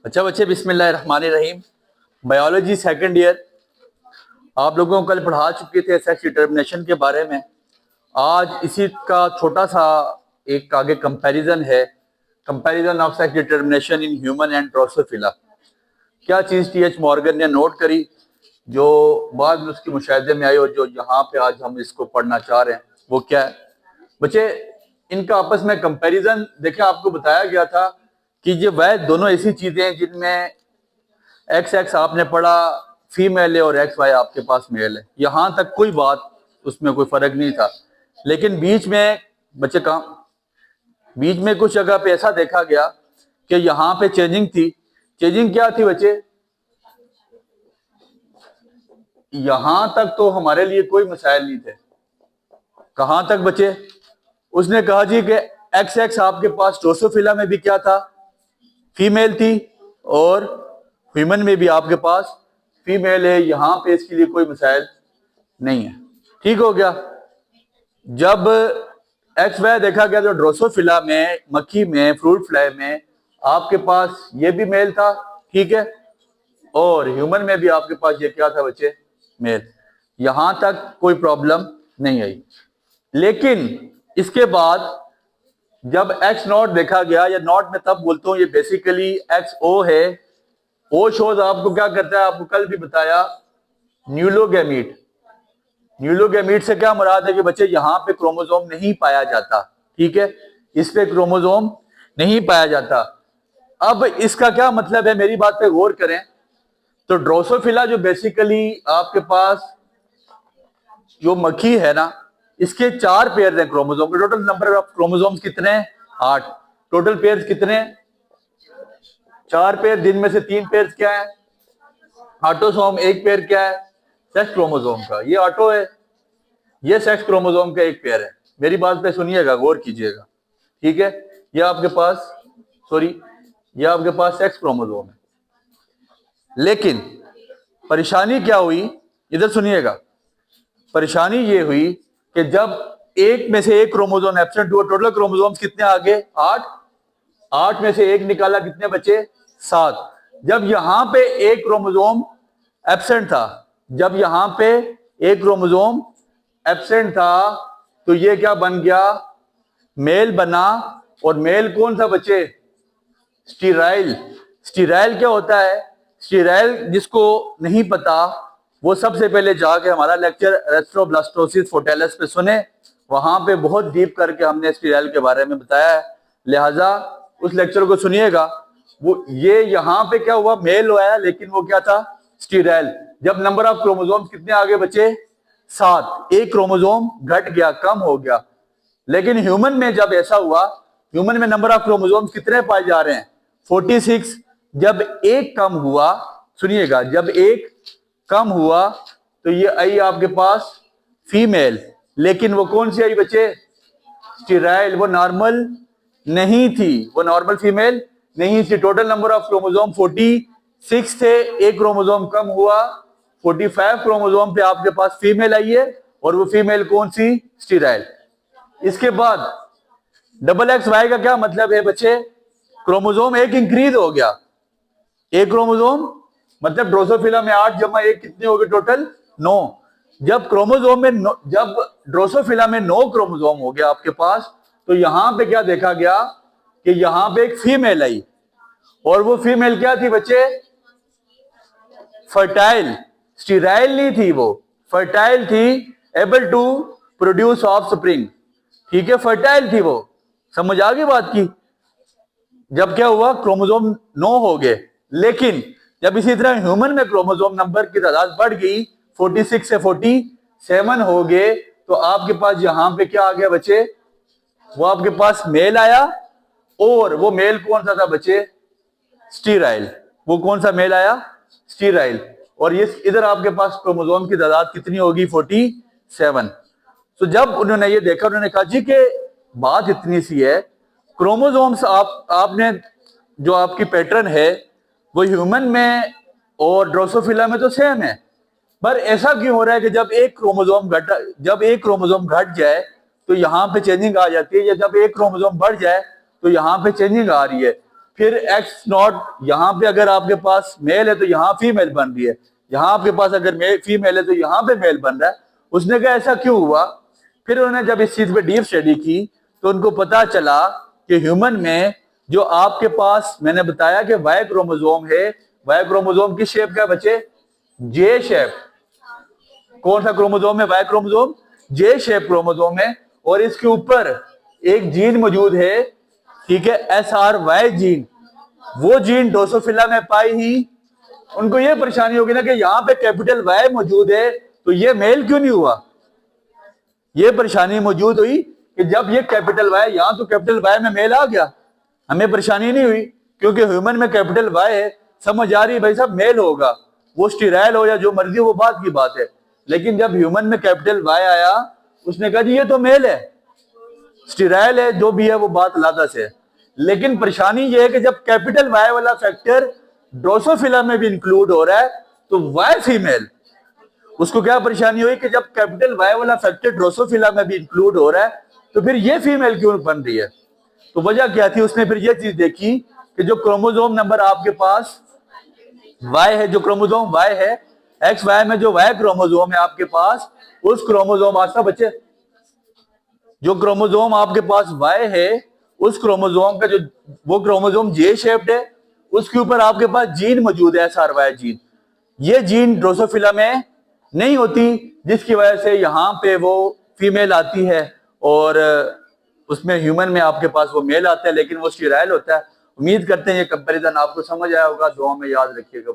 अच्छा बच्चे, बिस्मिल्लाहिर्रहमानिर्रहीम। बायोलॉजी सेकंड ईयर आप लोगों को कल पढ़ा चुके थे सेक्स डिटर्मिनेशन के बारे में। आज इसी का छोटा सा एक आगे कंपैरिजन है, comparison of sex determination in human and Drosophila. क्या चीज़ टी.एच. मॉर्गन ने नोट करी जो बाद में उसके मुशाहिदे में आई और जो यहाँ पे आज हम इसको पढ़ना चाह रहे हैं वो क्या है बच्चे? इनका आपस में कंपैरिजन देखें। आपको बताया गया था कि ये वह दोनों ऐसी चीजें हैं जिनमें एक्स एक्स आपने पढ़ा फीमेल है और एक्स वाई आपके पास मेल है। यहां तक कोई बात उसमें कोई फर्क नहीं था, लेकिन बीच में बच्चे बीच में कुछ जगह पे ऐसा देखा गया कि यहाँ पे चेंजिंग थी। चेंजिंग क्या थी बच्चे? यहां तक तो हमारे लिए कोई मसाइल नहीं थे। कहां तक बच्चे? उसने कहा जी कि एक्स एक्स आपके पास ड्रोसोफिला में भी क्या था, फीमेल थी, और ह्यूमन में भी आपके पास फीमेल है। यहां पे इसके लिए कोई मसाइल नहीं है। ठीक हो गया। जब एक्स वाई देखा गया तो ड्रोसोफिला में, मक्खी में, फ्रूट फ्लाई में आपके पास ये भी मेल था, ठीक है, और ह्यूमन में भी आपके पास ये क्या था बच्चे, मेल। यहां तक कोई प्रॉब्लम नहीं आई। लेकिन इसके बाद जब एक्स नॉट देखा गया, या नॉट में तब बोलता हूं, ये बेसिकली एक्स ओ है। ओ शोज आपको क्या करता है, आपको कल भी बताया, न्यूलोगेमीट। न्यूलोगेमीट से क्या मुराद है कि बच्चे यहां पे क्रोमोसोम नहीं पाया जाता, ठीक है, इस पे क्रोमोसोम नहीं पाया जाता। अब इसका क्या मतलब है, मेरी बात पे गौर करें। तो ड्रोसोफिला जो बेसिकली आपके पास जो मक्खी है ना, इसके 4 पेयर हैं क्रोमोसोम के। टोटल नंबर ऑफ क्रोमोसोम्स कितने हैं? 8। टोटल पेयर्स कितने? 4 पेयर। दिन में से 3 पेयर क्या है? ऑटोसोम। 1 पेयर क्या है? सेक्स क्रोमोसोम का। ये ऑटो है, ये सेक्स क्रोमोसोम का 1 पेयर है। मेरी बात पे सुनिएगा, गौर कीजिएगा, ठीक है। ये आपके पास ये आपके पास सेक्स क्रोमोसोम है। लेकिन परेशानी क्या हुई, इधर सुनिएगा। परेशानी ये हुई कि जब एक में से एक क्रोमोसोम एब्सेंट हुआ, टोटल क्रोमोसोम्स कितने आ गए? 8। 8 में से एक निकाला, कितने बचे? 7। जब यहां पे एक क्रोमोसोम एब्सेंट था, जब यहां पे एक क्रोमोसोम एब्सेंट था, तो ये क्या बन गया? मेल बना। और मेल कौन सा बच्चे? स्टीराइल। स्टीराइल क्या होता है? स्टीराइल जिसको नहीं पता वो सबसे पहले जाके हमारा लेक्चर एरेथ्रोब्लास्टोसिस फोर्टेलिस पे सुने, वहां पे बहुत डीप करके हमने स्टीराइल के बारे में बताया है, लिहाजा उस लेक्चर को सुनिएगा। वो ये यहाँ पे क्या हुआ, मेल हुआ, लेकिन वो क्या था? स्टीराइल। जब नंबर ऑफ क्रोमोसोम कितने आगे बचे? 7। एक क्रोमोसोम घट गया, कम हो गया। लेकिन ह्यूमन में जब ऐसा हुआ, ह्यूमन में नंबर ऑफ क्रोमोसोम कितने पाए जा रहे हैं? 46। जब एक कम हुआ, सुनिएगा, जब एक कम हुआ तो ये आई आपके पास फीमेल। लेकिन वो कौन सी आई बच्चे? स्टीराइल। वो नॉर्मल नहीं थी, वो नॉर्मल फीमेल नहीं थी। टोटल नंबर ऑफ क्रोमोसोम 46 थे, एक क्रोमोसोम कम हुआ, 45 क्रोमोसोम पे आपके पास फीमेल आई है, और वो फीमेल कौन सी? स्टीराइल। इसके बाद डबल एक्स वाई का क्या मतलब है बच्चे? क्रोमोसोम एक इंक्रीज हो गया। एक क्रोमोसोम मतलब ड्रोसोफिला में 8 जमा 1 कितने हो गए टोटल? 9। जब क्रोमोसोम में जब ड्रोसोफिला में 9 क्रोमोसोम हो गया आपके पास, तो यहां पे क्या देखा गया कि यहां पे एक फीमेल आई, और वो फीमेल क्या थी बच्चे? फर्टाइल। स्टीराइल नहीं थी, वो फर्टाइल थी, able to produce offspring, ठीक है, फर्टाइल थी वो। समझ आ गई बात की? जब क्या हुआ, क्रोमोसोम 9 हो गए। लेकिन जब इसी तरह ह्यूमन में क्रोमोसोम नंबर की तादाद बढ़ गई, 46 से 47 हो गए, तो आपके पास यहां पे क्या आ गया बच्चे? वो आपके पास मेल आया, और वो मेल कौन सा था बच्चे? स्टीराइल। वो कौन सा मेल आया? स्टीराइल। और ये इधर आपके पास क्रोमोसोम की तादाद कितनी होगी? 47। तो जब उन्होंने ये देखा, उन्होंने कहा जी कि बात इतनी सी है, क्रोमोसोम्स आपने जो आपकी पैटर्न है वो ह्यूमन में और ड्रोसोफिला में तो सेम है, पर ऐसा क्यों हो रहा है कि जब एक क्रोमोसोम घट जाए तो यहाँ पे चेंजिंग आ जाती है, या जब एक क्रोमोसोम बढ़ जाए तो यहाँ पे चेंजिंग आ रही है? फिर एक्स नॉट, यहाँ पे अगर आपके पास मेल है तो यहाँ फीमेल बन रही है, यहाँ आपके पास अगर फीमेल है तो यहाँ पे मेल बन रहा है। उसने कहा ऐसा क्यों हुआ? फिर उन्होंने जब इस चीज पे डीप स्टडी की तो उनको पता चला कि ह्यूमन में जो आपके पास मैंने बताया कि वाई क्रोमोसोम है, वाई क्रोमोसोम की शेप क्या बचे? J shape. कौन सा क्रोमोसोम है? Y chromosome J shape chromosome है। और इसके ऊपर एक जीन मौजूद है, ठीक है, SRY जीन। वो जीन ड्रोसोफिला में पाई ही उनको ये परेशानी होगी ना कि यहाँ पे कैपिटल वाई मौजूद है तो ये मेल क्यों नहीं हुआ? ये परेशानी मौजूद हुई कि जब ये कैपिटल वाई, यहाँ तो कैपिटल वाई में मेल आ गया, हमें परेशानी नहीं हुई क्योंकि ह्यूमन में कैपिटल वाई है, समझ आ रही भाई साहब, मेल होगा, वो स्टीराइल हो या जो मर्जी वो बात की बात है। लेकिन जब ह्यूमन में कैपिटल वाई आया, उसने कहा जी ये तो मेल है, स्टीराइल है, जो भी है वो बात लादा से है। लेकिन परेशानी ये है कि जब कैपिटल वाई वाला फैक्टर ड्रोसोफिला में भी इंक्लूड हो रहा है तो वाई फीमेल, उसको क्या परेशानी हुई कि जब कैपिटल वाई वाला फैक्टर ड्रोसोफिला में भी इंक्लूड हो रहा है तो फिर ये फीमेल क्यों बन रही है? तो वजह क्या थी? उसने फिर ये चीज देखी कि जो क्रोमोसोम नंबर आपके पास वाई है, जो क्रोमोसोम वाई है, एक्स वाई में जो वाई क्रोमोसोम है आपके पास, उस क्रोमोसोम आस्था बच्चे, जो क्रोमोसोम आपके पास वाई है उस क्रोमोसोम का जो वो क्रोमोसोम जे शेप्ड है, उसके ऊपर आपके पास जीन मौजूद है, SRY जीन। ये जीन ड्रोसोफिला में नहीं होती, जिसकी वजह से यहाँ पे वो फीमेल आती है और उसमें ह्यूमन में आपके पास वो मेल आता है, लेकिन वो स्टीराइल होता है। उम्मीद करते हैं ये कंपैरिजन आपको समझ आया होगा। दुआ में याद रखिएगा।